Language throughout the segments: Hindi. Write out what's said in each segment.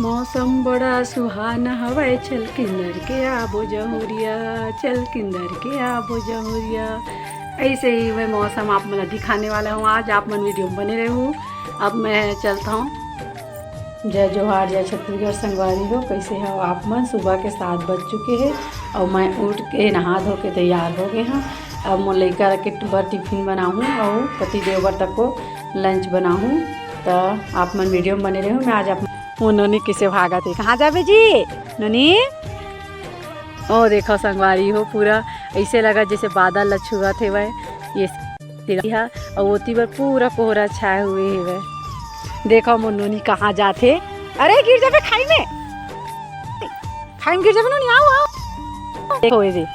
मौसम बड़ा सुहाना हवाए चल किंदर के आबो जहुरिया, चल किंदर के आबो जहुरिया। ऐसे ही वह मौसम आप मैं दिखाने वाला हूँ आज, आप मन वीडियो में बने रहूँ। अब मैं चलता हूँ। जय जोहार, जय छत्तीसगढ़ संगवारी हो। कैसे हो आप मन? सुबह के 7 बज चुके हैं और मैं उठ के नहा धो के तैयार हो गए हैं। अब मैं लड़का के टिफ़िन बनाऊँ और पति देवर तक को लंच बनाऊँ। तो आप मन वीडियो में बने रहूँ। मैं आज आप वो नोनी किसे भागा थे, कहाँ जाबे जी नोनी? ओ देखो संगवारी हो, पूरा ऐसे लगा जैसे बादल लछुआ थे वह ये और ओती पर पूरा कोहरा छाए हुए है वह। देखो मोर नोनी कहाँ जाते। अरे गिर जाबे खाई में, खाई में गिर जाबे नोनी। आओ आओ देखो ये।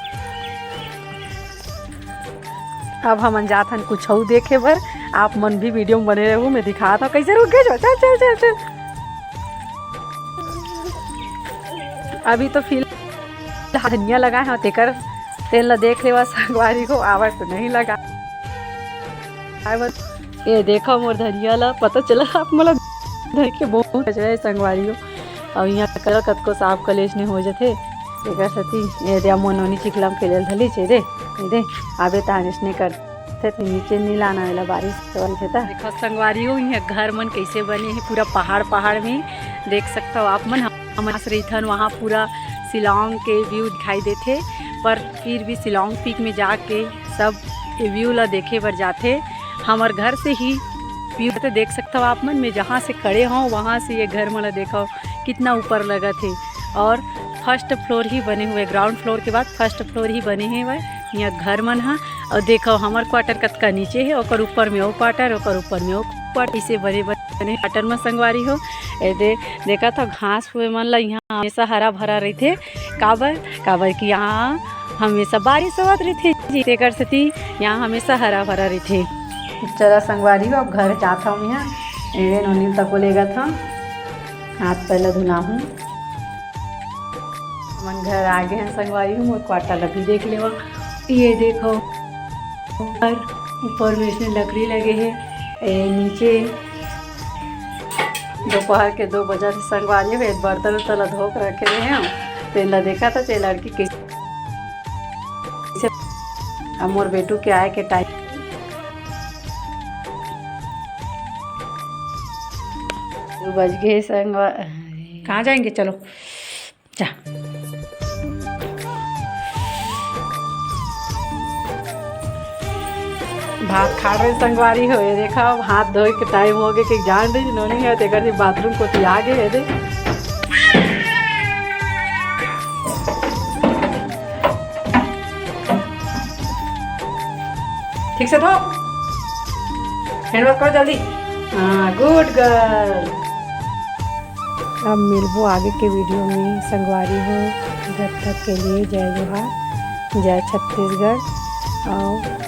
अब हम जात हन कुछ और देखे बर, आप मन भी वीडियो में बने रहो। मैं दिखा था कैसे रुक गए। चल चल चल चल। अभी तो फिलहाल धनिया लगा है, तेकर तेल ला देख ले संगवारी को आवाज तो नहीं लगा। ये देखो मोर धनिया ला पता चला आप मतलब धर के बहुत कचरा है संगवारी हो। और यहाँ कल कत को साफ कलेश नहीं हो जाते एक सती। ये दे मोनोनी चिखलम खेल धली छे दे दे आबे तानिश नहीं करते नीचे नहीं लाना वाला बारिश वाली था। देखो संगवारी हो, यहाँ घर मन कैसे बने हैं पूरा पहाड़ पहाड़ में देख सकते हो आप मन। हम रहीथन वहाँ पूरा शिलोंग के व्यू दिखाई देते, पर फिर भी शिलोंग पीक में जाके सब व्यू ला देखे बर जाते। हमार घर से ही व्यू तो देख सकते हो आप मन। मैं जहाँ से खड़े हों वहाँ से ये घर मला देखो कितना ऊपर लगा थे। और फर्स्ट फ्लोर ही बने हुए, ग्राउंड फ्लोर के बाद फर्स्ट फ्लोर ही बने हैं वह यहाँ घर मन है। और देखो हमार क्वार्टर कतका नीचे है, और ऊपर में वो क्वार्टर, और ऊपर में वो क्वार्टर, इसे बने बने क्वार्टर में संगवारी हो। देखा था घास हुए मन ला यहाँ हमेशा हरा भरा रही थे। काबर काबर कि यहाँ हमेशा बारिश होत रही थी, तेकर सेती यहाँ हमेशा हरा भरा रही थे। चला संगवारी हो, अब घर जाता हूँ। यहाँ नोनी तक को लेगा था, हाथ पहले धुला हूँ। मन घर आ गए हैं संगवारी हूँ। और क्वार्टर अभी देख ले, ये देखो ऊपर में इसमें लकड़ी लगे हैं। नीचे दोपहर के 2 बजे से संगवारी है बर्तन तला धोक रखे हुए हैं। तेला देखा था ते लड़की कैसे अब मोर बेटू के आए के टाइम 2 बज गए। कहाँ जाएंगे? चलो जा। भात खा रहे संगवारी हो। ये देखा हाथ धोए के टाइम हो गए कि जान रही नोनी है तेकर बाथरूम को तो आ गए दे। ठीक से धो, हैंड वॉश करो जल्दी। हाँ गुड गर्ल। अब मिलबो आगे के वीडियो में संगवारी हो। जब तक के लिए जय जोहार, जय छत्तीसगढ़। और